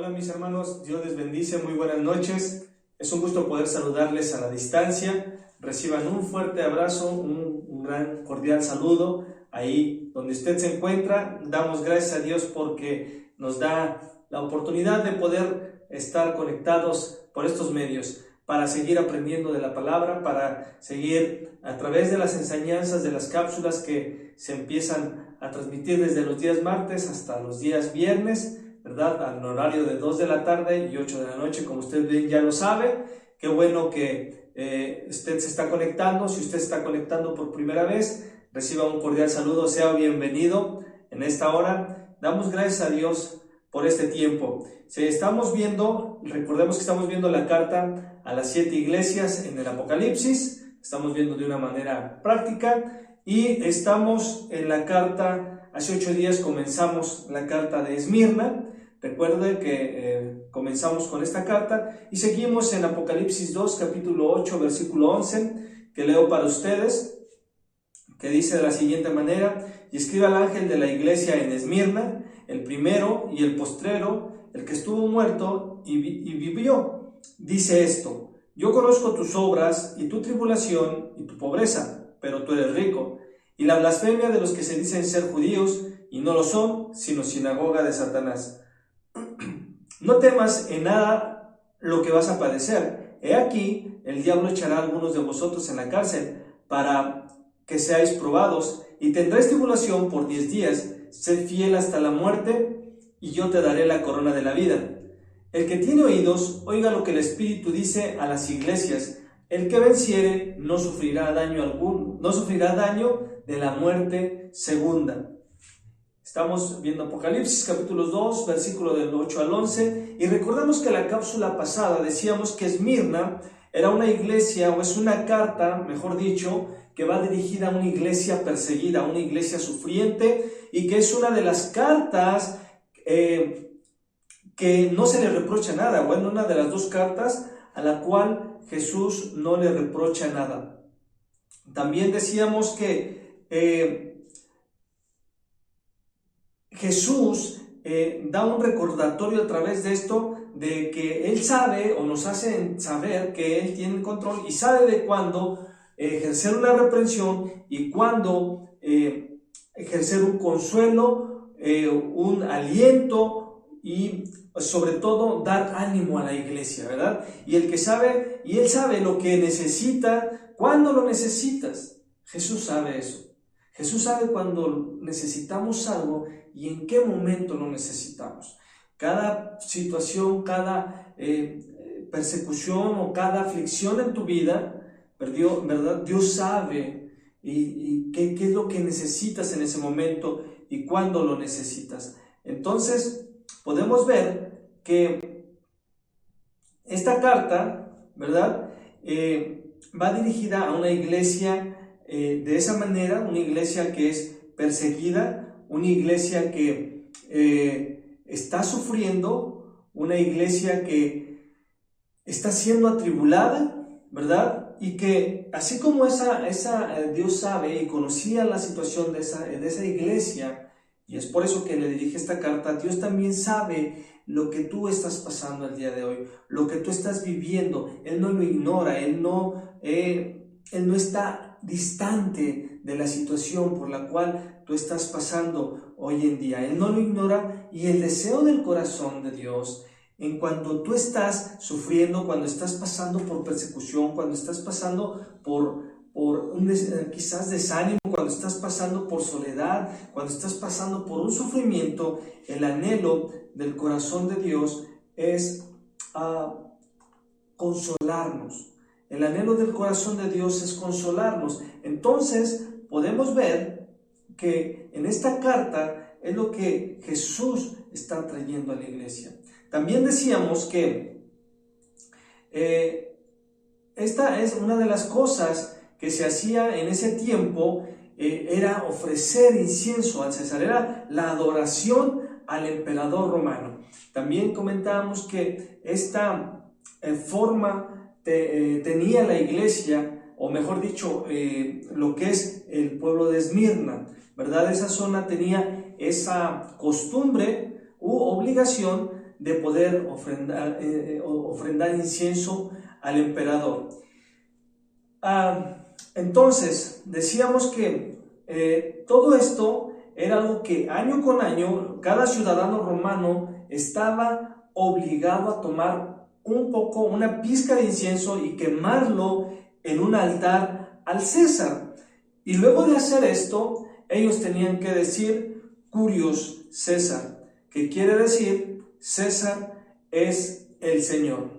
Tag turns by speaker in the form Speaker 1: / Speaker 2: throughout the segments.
Speaker 1: Hola mis hermanos, Dios les bendice, muy buenas noches. Es un gusto poder saludarles a la distancia. Reciban un fuerte abrazo, un gran cordial saludo ahí donde usted se encuentra. Damos gracias a Dios porque nos da la oportunidad de poder estar conectados por estos medios para seguir aprendiendo de la palabra, para seguir a través de las enseñanzas de las cápsulas que se empiezan a transmitir desde los días martes hasta los días viernes, ¿verdad? Al horario de 2 de la tarde y 8 de la noche, como usted bien ya lo sabe. Qué bueno que usted se está conectando. Si usted se está conectando por primera vez, reciba un cordial saludo, sea bienvenido en esta hora. Damos gracias a Dios por este tiempo. Si estamos viendo, recordemos que estamos viendo la carta a las 7 iglesias en el Apocalipsis, estamos viendo de una manera práctica y estamos en la carta, hace 8 días comenzamos la carta de Esmirna. Recuerde que comenzamos con esta carta y seguimos en Apocalipsis 2, capítulo 8, versículo 11, que leo para ustedes, que dice de la siguiente manera: y escribe al ángel de la iglesia en Esmirna, el primero y el postrero, el que estuvo muerto y vivió. Dice esto: yo conozco tus obras y tu tribulación y tu pobreza, pero tú eres rico, y la blasfemia de los que se dicen ser judíos y no lo son, sino sinagoga de Satanás. No temas en nada lo que vas a padecer. He aquí, el diablo echará a algunos de vosotros en la cárcel para que seáis probados, y tendréis tribulación por 10 días. Sed fiel hasta la muerte, y yo te daré la corona de la vida. El que tiene oídos, oiga lo que el Espíritu dice a las iglesias. El que venciere no sufrirá daño alguno, no sufrirá daño de la muerte segunda. Estamos viendo Apocalipsis capítulo 2, versículo del 8 al 11, y recordamos que la cápsula pasada decíamos que Esmirna era una iglesia, o es una carta, mejor dicho, que va dirigida a una iglesia perseguida, a una iglesia sufriente, y que es una de las cartas que no se le reprocha nada, bueno, una de las dos cartas a la cual Jesús no le reprocha nada. También decíamos que Jesús da un recordatorio a través de esto, de que Él sabe, o nos hace saber que Él tiene el control y sabe de cuándo ejercer una reprensión y cuándo ejercer un consuelo, un aliento y sobre todo dar ánimo a la iglesia, ¿verdad? Y Él sabe lo que necesita, cuándo lo necesitas. Jesús sabe eso. Jesús sabe cuando necesitamos algo y en qué momento lo necesitamos. Cada situación, cada persecución o cada aflicción en tu vida, ¿verdad? Dios sabe y qué es lo que necesitas en ese momento y cuándo lo necesitas. Entonces, podemos ver que esta carta, ¿verdad? Va dirigida a una iglesia de esa manera, una iglesia que es perseguida, una iglesia que está sufriendo, una iglesia que está siendo atribulada, ¿verdad? Y que así como Dios sabe y conocía la situación de esa iglesia, y es por eso que le dirige esta carta, Dios también sabe lo que tú estás pasando el día de hoy, lo que tú estás viviendo. Él no lo ignora, Él no está distante de la situación por la cual tú estás pasando hoy en día. Él no lo ignora, y el deseo del corazón de Dios, en cuanto tú estás sufriendo, cuando estás pasando por persecución, cuando estás pasando por quizás desánimo, cuando estás pasando por soledad, cuando estás pasando por un sufrimiento, el anhelo del corazón de Dios es consolarnos. El anhelo del corazón de Dios es consolarnos. Entonces podemos ver que en esta carta es lo que Jesús está trayendo a la iglesia. También decíamos que esta es una de las cosas que se hacía en ese tiempo, era ofrecer incienso al César, era la adoración al emperador romano. También comentábamos que esta forma tenía la iglesia, o mejor dicho, lo que es el pueblo de Esmirna, ¿verdad? Esa zona tenía esa costumbre u obligación de poder ofrendar incienso al emperador. Entonces, decíamos que todo esto era algo que año con año cada ciudadano romano estaba obligado a tomar una pizca de incienso y quemarlo en un altar al César. Y luego de hacer esto, ellos tenían que decir Curios César, que quiere decir César es el Señor.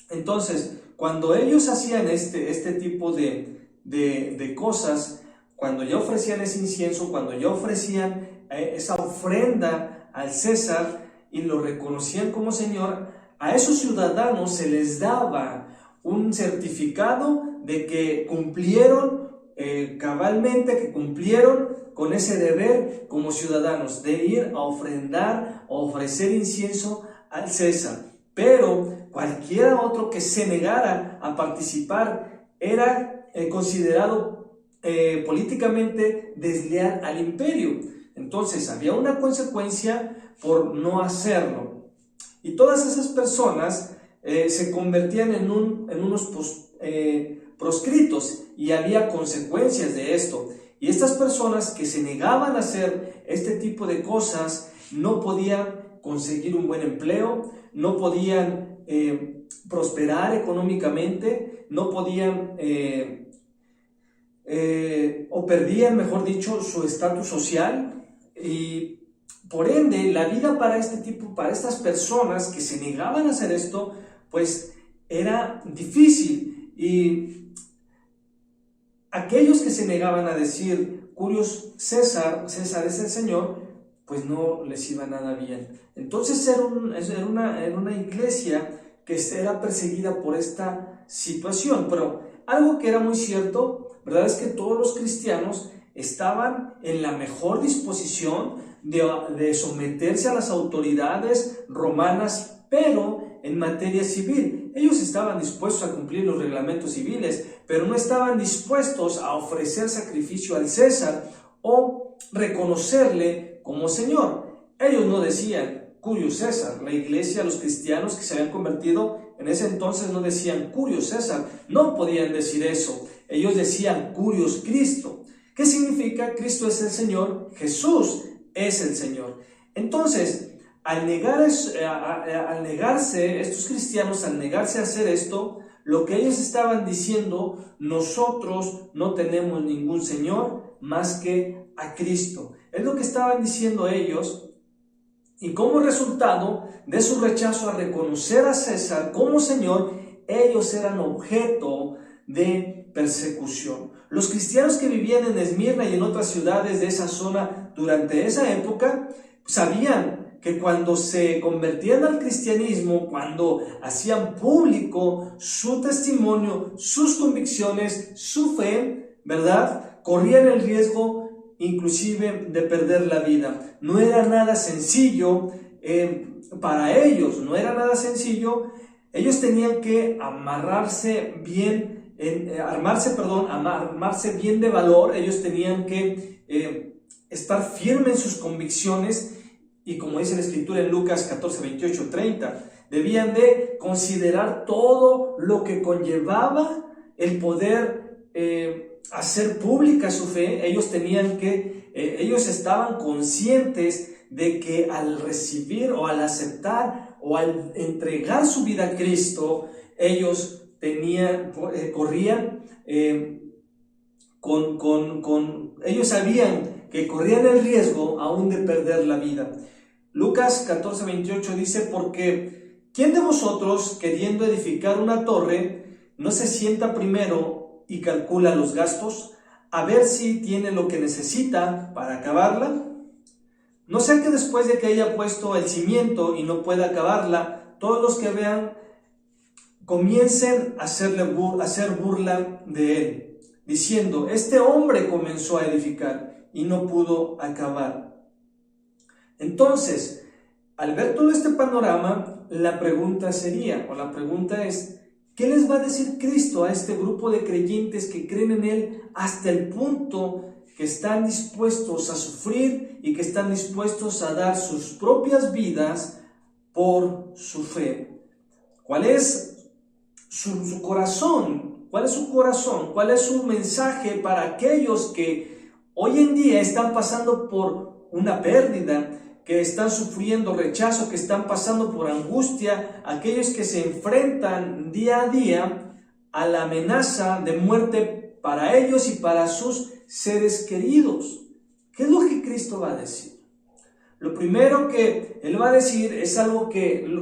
Speaker 1: Entonces, cuando ellos hacían este tipo de cosas, cuando ya ofrecían ese incienso, cuando ya ofrecían esa ofrenda al César y lo reconocían como Señor, a esos ciudadanos se les daba un certificado de que cumplieron cabalmente, que cumplieron con ese deber como ciudadanos de ir a ofrendar o ofrecer incienso al César. Pero cualquiera otro que se negara a participar era considerado políticamente desleal al imperio. Entonces había una consecuencia por no hacerlo. Y todas esas personas se convertían en unos proscritos, y había consecuencias de esto. Y estas personas que se negaban a hacer este tipo de cosas no podían conseguir un buen empleo, no podían prosperar económicamente, no podían o perdían, mejor dicho, su estatus social. Y por ende, la vida para estas personas que se negaban a hacer esto, pues era difícil. Y aquellos que se negaban a decir Curios César, César es el Señor, pues no les iba nada bien. Entonces era una iglesia que era perseguida por esta situación. Pero algo que era muy cierto, ¿verdad?, es que todos los cristianos estaban en la mejor disposición de someterse a las autoridades romanas, pero en materia civil. Ellos estaban dispuestos a cumplir los reglamentos civiles, pero no estaban dispuestos a ofrecer sacrificio al César o reconocerle como Señor. Ellos no decían Curios César. La iglesia, los cristianos que se habían convertido en ese entonces no decían Curios César, no podían decir eso. Ellos decían Curios Cristo. ¿Qué significa? Cristo es el Señor, Jesús es el Señor. Entonces, al negarse estos cristianos, al negarse a hacer esto, lo que ellos estaban diciendo: nosotros no tenemos ningún Señor más que a Cristo. Es lo que estaban diciendo ellos. Y como resultado de su rechazo a reconocer a César como Señor, ellos eran objeto de persecución. Los cristianos que vivían en Esmirna y en otras ciudades de esa zona durante esa época sabían que cuando se convertían al cristianismo, cuando hacían público su testimonio, sus convicciones, su fe, ¿verdad?, corrían el riesgo inclusive de perder la vida. No era nada sencillo para ellos, no era nada sencillo. Ellos tenían que armarse bien de valor. Ellos tenían que estar firmes en sus convicciones. Y como dice la Escritura en Lucas 14, 28, 30, debían de considerar todo lo que conllevaba el poder hacer pública su fe. Ellos estaban conscientes de que al recibir o al aceptar o al entregar su vida a Cristo, ellos ellos sabían que corrían el riesgo aún de perder la vida. Lucas 14, 28 dice: porque ¿quién de vosotros, queriendo edificar una torre, no se sienta primero y calcula los gastos, a ver si tiene lo que necesita para acabarla? No sea que después de que haya puesto el cimiento y no pueda acabarla, todos los que vean comiencen a hacer burla de él, diciendo: este hombre comenzó a edificar y no pudo acabar. Entonces, al ver todo este panorama, la pregunta es: ¿qué les va a decir Cristo a este grupo de creyentes que creen en Él hasta el punto que están dispuestos a sufrir y que están dispuestos a dar sus propias vidas por su fe. ¿Cuál es su corazón? ¿Cuál es su corazón? ¿Cuál es su mensaje para aquellos que hoy en día están pasando por una pérdida, que están sufriendo rechazo, que están pasando por angustia, aquellos que se enfrentan día a día a la amenaza de muerte para ellos y para sus seres queridos? ¿Qué es lo que Cristo va a decir? Lo primero que Él va a decir es algo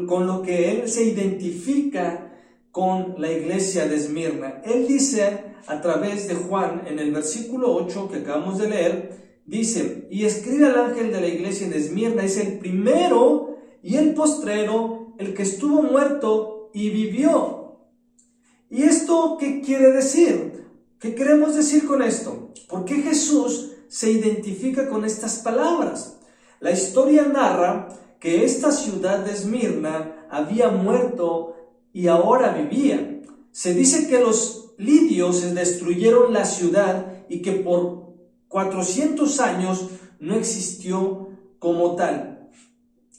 Speaker 1: con lo que Él se identifica con la iglesia de Esmirna. Él dice a través de Juan, en el versículo 8 que acabamos de leer, dice: y escribe al ángel de la iglesia de Esmirna, es el primero y el postrero, el que estuvo muerto y vivió. ¿Y esto qué quiere decir? ¿Qué queremos decir con esto? ¿Por qué Jesús se identifica con estas palabras? La historia narra que esta ciudad de Esmirna había muerto y ahora vivía. Se dice que los lidios destruyeron la ciudad y que por 400 años no existió como tal.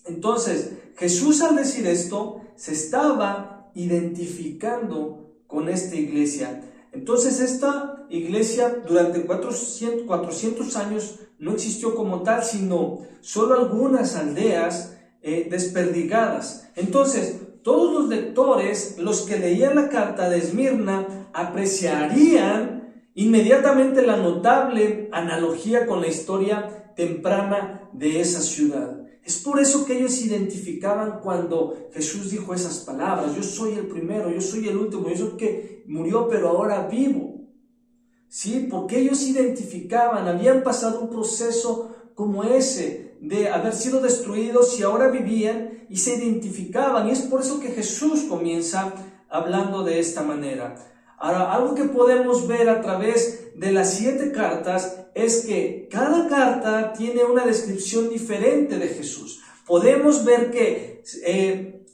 Speaker 1: Entonces, Jesús, al decir esto, se estaba identificando con esta iglesia. Entonces, esta iglesia durante 400 años no existió como tal, sino solo algunas aldeas desperdigadas. Entonces, todos los lectores, los que leían la carta de Esmirna, apreciarían inmediatamente la notable analogía con la historia temprana de esa ciudad. Es por eso que ellos se identificaban cuando Jesús dijo esas palabras: yo soy el primero, yo soy el último, yo soy el que murió pero ahora vivo. ¿Sí? Porque ellos se identificaban, habían pasado un proceso como ese, de haber sido destruidos y ahora vivían y se identificaban. Y es por eso que Jesús comienza hablando de esta manera. Ahora, algo que podemos ver a través de las 7 cartas es que cada carta tiene una descripción diferente de Jesús. Podemos ver que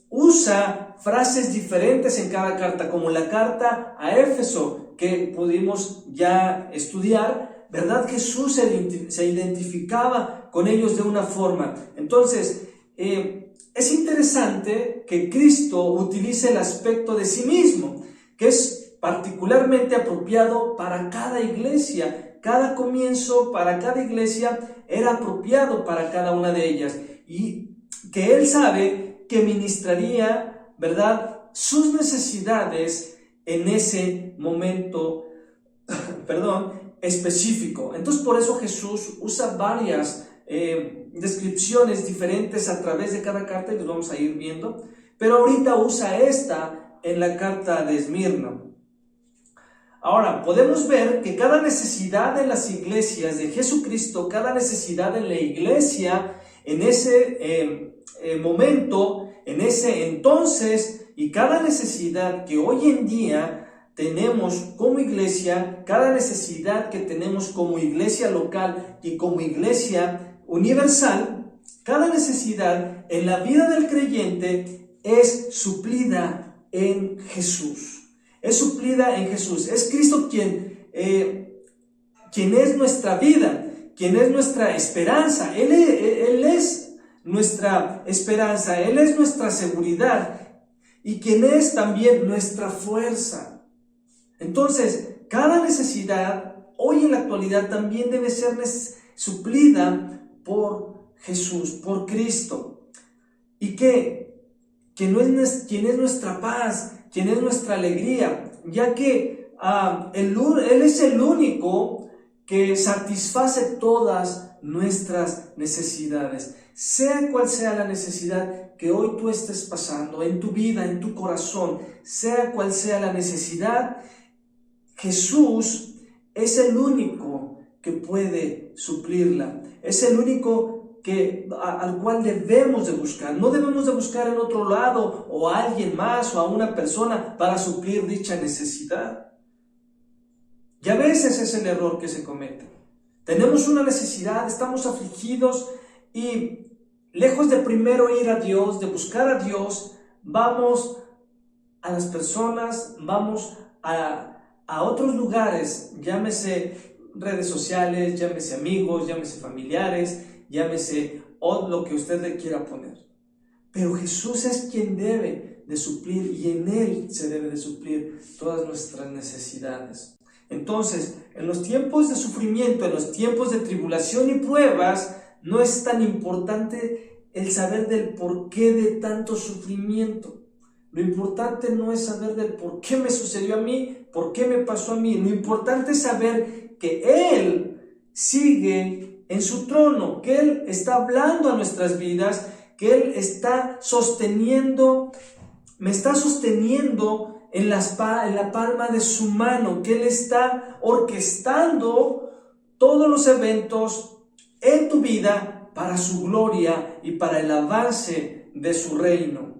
Speaker 1: usa frases diferentes en cada carta, como la carta a Éfeso, que pudimos ya estudiar, ¿verdad? Jesús se identificaba con ellos de una forma. Entonces, es interesante que Cristo utilice el aspecto de sí mismo, que es particularmente apropiado para cada iglesia. Cada comienzo para cada iglesia era apropiado para cada una de ellas, y que Él sabe que ministraría, ¿verdad?, sus necesidades en ese momento, específico. Entonces, por eso Jesús usa varias descripciones diferentes a través de cada carta, y los vamos a ir viendo, pero ahorita usa esta en la carta de Esmirna. Ahora, podemos ver que cada necesidad de las iglesias de Jesucristo, cada necesidad en la iglesia, en ese momento, en ese entonces, y cada necesidad que hoy en día tenemos como iglesia, cada necesidad que tenemos como iglesia local y como iglesia universal, cada necesidad en la vida del creyente es suplida en Jesús. Es suplida en Jesús. Es Cristo quien es nuestra vida, quien es nuestra esperanza. Él es nuestra esperanza, Él es nuestra seguridad, y quien es también nuestra fuerza. Entonces, cada necesidad hoy en la actualidad también debe ser suplida por Jesús, por Cristo. Y quien es nuestra paz, quien es nuestra alegría, ya que Él es el único que satisface todas nuestras necesidades. Sea cual sea la necesidad que hoy tú estés pasando en tu vida, en tu corazón, sea cual sea la necesidad, Jesús es el único que puede suplirla. Es el único al cual debemos de buscar. No debemos de buscar en otro lado o a alguien más o a una persona para suplir dicha necesidad. Y a veces es el error que se comete. Tenemos una necesidad, estamos afligidos, y lejos de primero ir a Dios, de buscar a Dios, vamos a las personas, vamos a otros lugares, llámese redes sociales, llámese amigos, llámese familiares, llámese lo que usted le quiera poner. pero Jesús es quien debe de suplir y en Él se debe de suplir todas nuestras necesidades. Entonces, en los tiempos de sufrimiento, en los tiempos de tribulación y pruebas, no es tan importante el saber del porqué de tanto sufrimiento. Lo importante no es saber del por qué me sucedió a mí, por qué me pasó a mí. Lo importante es saber que Él sigue en su trono, que Él está hablando a nuestras vidas, que Él está sosteniendo, me está sosteniendo en la palma de su mano, que Él está orquestando todos los eventos en tu vida para su gloria y para el avance de su reino.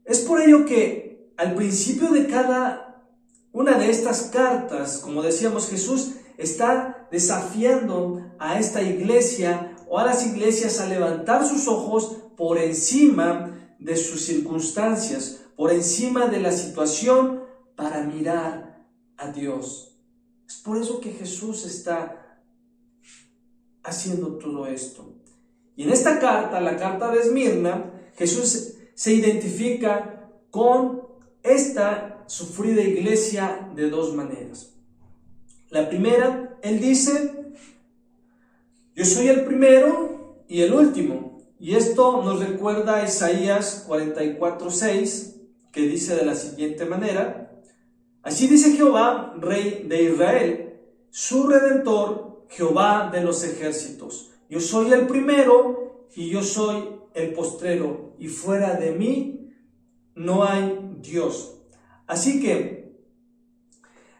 Speaker 1: Es por ello que al principio de cada una de estas cartas, como decíamos, Jesús está desafiando a esta iglesia o a las iglesias a levantar sus ojos por encima de sus circunstancias, por encima de la situación, para mirar a Dios. Es por eso que Jesús está haciendo todo esto. Y en esta carta, la carta de Esmirna, Jesús se identifica con esta sufrida iglesia de dos maneras. La primera, Él dice: yo soy el primero y el último. Y esto nos recuerda a Isaías 44:6, que dice de la siguiente manera: así dice Jehová, Rey de Israel, su Redentor, Jehová de los ejércitos. Yo soy el primero y yo soy el postrero, y fuera de mí no hay Dios. Así que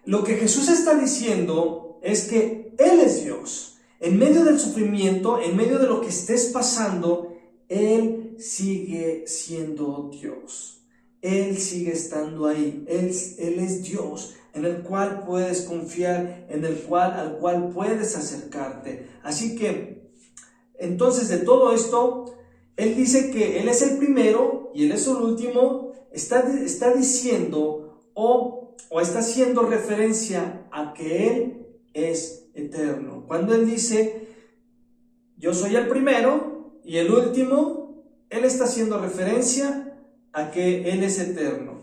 Speaker 1: lo que Jesús está diciendo es que Él es Dios. En medio del sufrimiento, en medio de lo que estés pasando, Él sigue siendo Dios. Él sigue estando ahí. Él es Dios en el cual puedes confiar, al cual puedes acercarte. Así que, entonces, de todo esto, Él dice que Él es el primero y Él es el último. Está diciendo o está haciendo referencia a que Él es eterno. Cuando Él dice: yo soy el primero y el último, Él está haciendo referencia a que Él es eterno.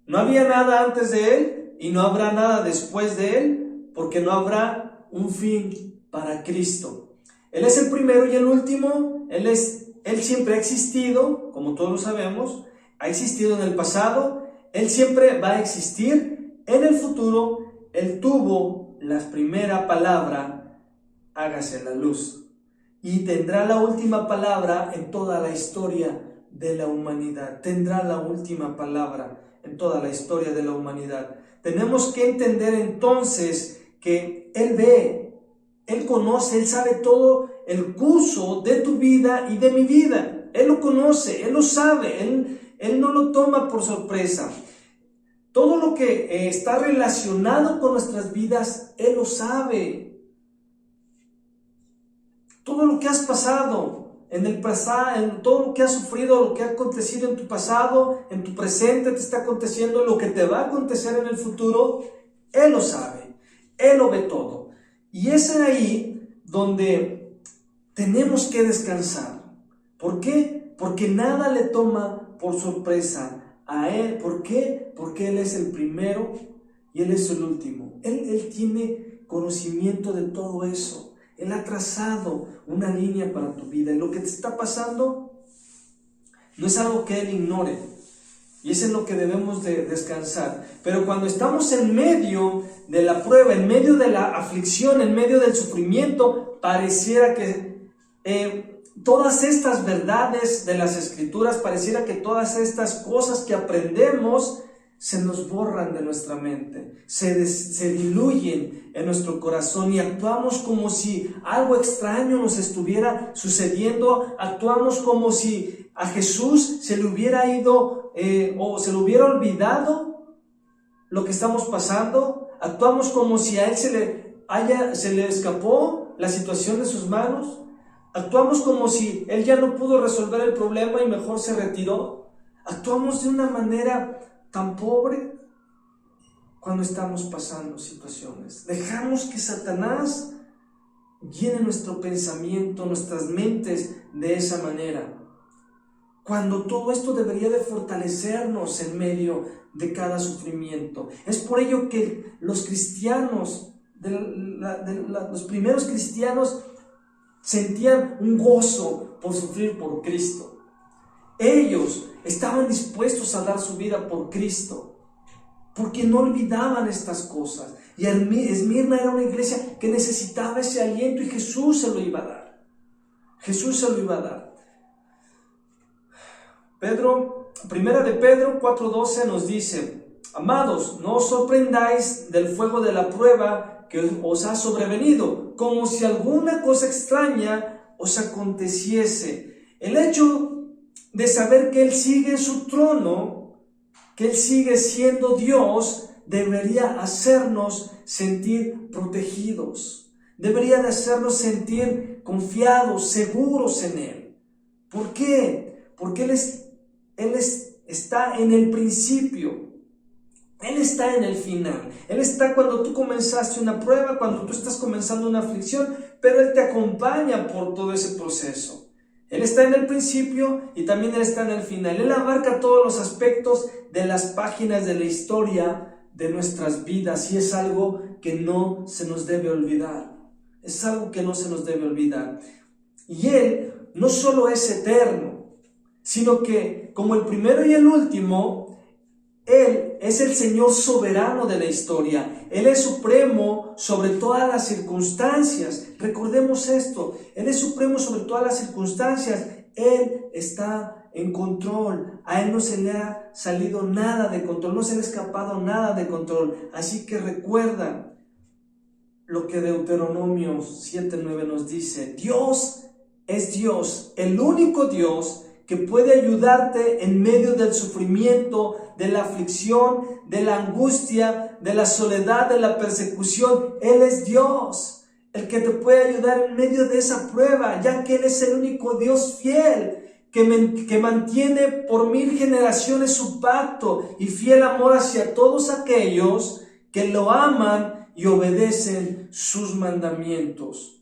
Speaker 1: No había nada antes de Él y no habrá nada después de Él, porque no habrá un fin para Cristo. Él es el primero y el último. Él siempre ha existido, como todos lo sabemos, ha existido en el pasado, Él siempre va a existir en el futuro. Él tuvo la primera palabra: hágase la luz, y tendrá la última palabra en toda la historia de la humanidad. Tendrá la última palabra en toda la historia de la humanidad. Tenemos que entender entonces que Él ve, Él conoce, Él sabe todo el curso de tu vida y de mi vida. Él lo conoce, Él lo sabe, Él no lo toma por sorpresa. Todo lo que está relacionado con nuestras vidas, Él lo sabe. Todo lo que has pasado en el pasado, en todo lo que has sufrido, lo que ha acontecido en tu pasado, en tu presente te está aconteciendo, lo que te va a acontecer en el futuro, Él lo sabe, Él lo ve todo. Y es ahí donde tenemos que descansar. ¿Por qué? Porque nada le toma por sorpresa a Él. ¿Por qué? Porque Él es el primero y Él es el último. Él tiene conocimiento de todo eso. Él ha trazado una línea para tu vida. Y lo que te está pasando no es algo que Él ignore. Y es en lo que debemos de descansar. Pero cuando estamos en medio de la prueba, en medio de la aflicción, en medio del sufrimiento, pareciera que todas estas verdades de las Escrituras, pareciera que todas estas cosas que aprendemos se nos borran de nuestra mente, se diluyen en nuestro corazón y actuamos como si algo extraño nos estuviera sucediendo. Actuamos como si a Jesús se le hubiera ido o se le hubiera olvidado lo que estamos pasando. Actuamos como si a Él se le escapó la situación de sus manos. Actuamos como si Él ya no pudo resolver el problema y mejor se retiró. Actuamos de una manera tan pobre cuando estamos pasando situaciones. Dejamos que Satanás llene nuestro pensamiento, nuestras mentes de esa manera. cuando todo esto debería de fortalecernos en medio de cada sufrimiento. Es por ello que los cristianos, los primeros cristianos, sentían un gozo por sufrir por Cristo. Ellos estaban dispuestos a dar su vida por Cristo, porque no olvidaban estas cosas. Y Esmirna era una iglesia que necesitaba ese aliento, y Jesús se lo iba a dar. Jesús se lo iba a dar. Primera de Pedro 4:12 nos dice: amados, no os sorprendáis del fuego de la prueba que os ha sobrevenido, como si alguna cosa extraña os aconteciese. El hecho de saber que Él sigue en su trono, que Él sigue siendo Dios, debería hacernos sentir protegidos, debería de hacernos sentir confiados, seguros en Él. ¿Por qué? Porque Él está en el principio, Él está en el final, Él está cuando tú comenzaste una prueba, cuando tú estás comenzando una aflicción, pero Él te acompaña por todo ese proceso. Él está en el principio y también Él está en el final. Él abarca todos los aspectos de las páginas de la historia de nuestras vidas, y es algo que no se nos debe olvidar. Es algo que no se nos debe olvidar. Y Él no solo es eterno, sino que como el primero y el último, Él es el Señor soberano de la historia. Él es supremo sobre todas las circunstancias. Recordemos esto, Él es supremo sobre todas las circunstancias. Él está en control. A Él no se le ha salido nada de control, no se le ha escapado nada de control. Así que recuerda lo que Deuteronomio 7:9 nos dice: Dios es Dios, el único Dios que puede ayudarte en medio del sufrimiento, de la aflicción, de la angustia, de la soledad, de la persecución. Él es Dios, el que te puede ayudar en medio de esa prueba, ya que Él es el único Dios fiel, que mantiene por 1000 generaciones su pacto y fiel amor hacia todos aquellos que lo aman y obedecen sus mandamientos.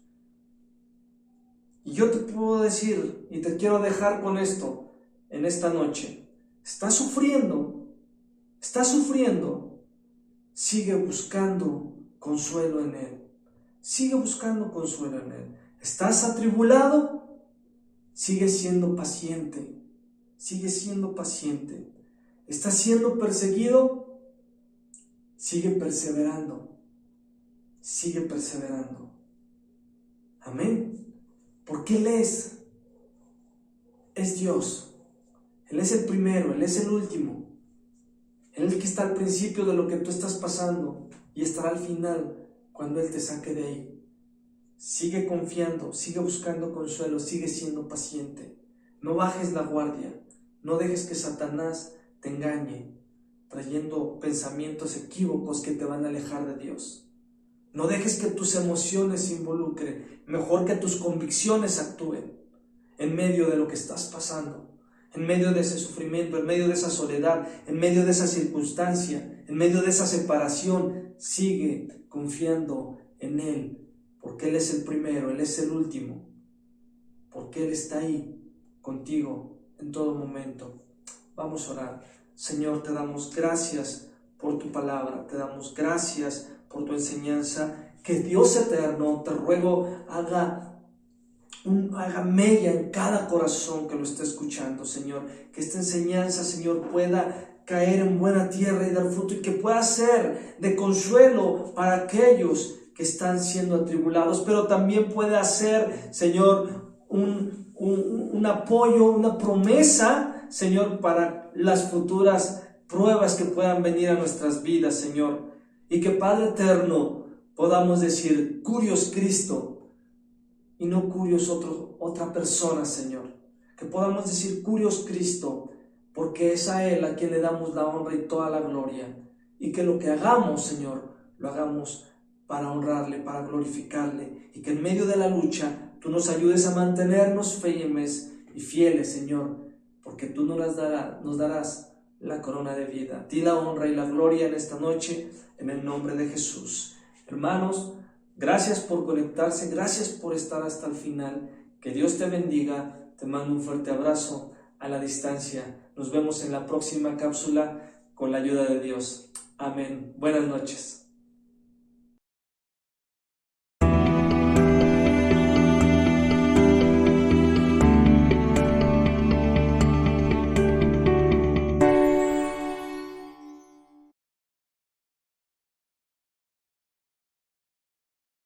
Speaker 1: Y yo te puedo decir, y te quiero dejar con esto en esta noche: estás sufriendo, sigue buscando consuelo en Él, sigue buscando consuelo en Él. ¿Estás atribulado? Sigue siendo paciente, ¿Estás siendo perseguido? Sigue perseverando. Amén. Porque Él es Dios. Él es el primero, Él es el último. Él es el que está al principio de lo que tú estás pasando y estará al final cuando Él te saque de ahí. Sigue confiando, sigue buscando consuelo, sigue siendo paciente. No bajes la guardia, no dejes que Satanás te engañe, trayendo pensamientos equívocos que te van a alejar de Dios. No dejes que tus emociones se involucren, mejor que tus convicciones actúen en medio de lo que estás pasando, en medio de ese sufrimiento, en medio de esa soledad, en medio de esa circunstancia, en medio de esa separación. Sigue confiando en Él, porque Él es el primero, Él es el último, porque Él está ahí contigo en todo momento. Vamos a orar. Señor, te damos gracias por tu palabra, te damos gracias por tu enseñanza. Que Dios eterno, te ruego, haga mella en cada corazón que lo esté escuchando, Señor. Que esta enseñanza, Señor, pueda caer en buena tierra y dar fruto, y que pueda ser de consuelo para aquellos que están siendo atribulados, pero también pueda ser, Señor, un apoyo, una promesa, Señor, para las futuras pruebas que puedan venir a nuestras vidas, Señor. Y que, Padre eterno, podamos decir: Curios Cristo, y no curios otra persona, Señor. Que podamos decir: Curios Cristo, porque es a Él a quien le damos la honra y toda la gloria. Y que lo que hagamos, Señor, lo hagamos para honrarle, para glorificarle. Y que en medio de la lucha tú nos ayudes a mantenernos firmes y fieles, Señor, porque tú nos darás la corona de vida. A ti la honra y la gloria en esta noche, en el nombre de Jesús. Hermanos, gracias por conectarse, gracias por estar hasta el final. Que Dios te bendiga. Te mando un fuerte abrazo. a la distancia. Nos vemos en la próxima cápsula con la ayuda de Dios. Amén. Buenas noches.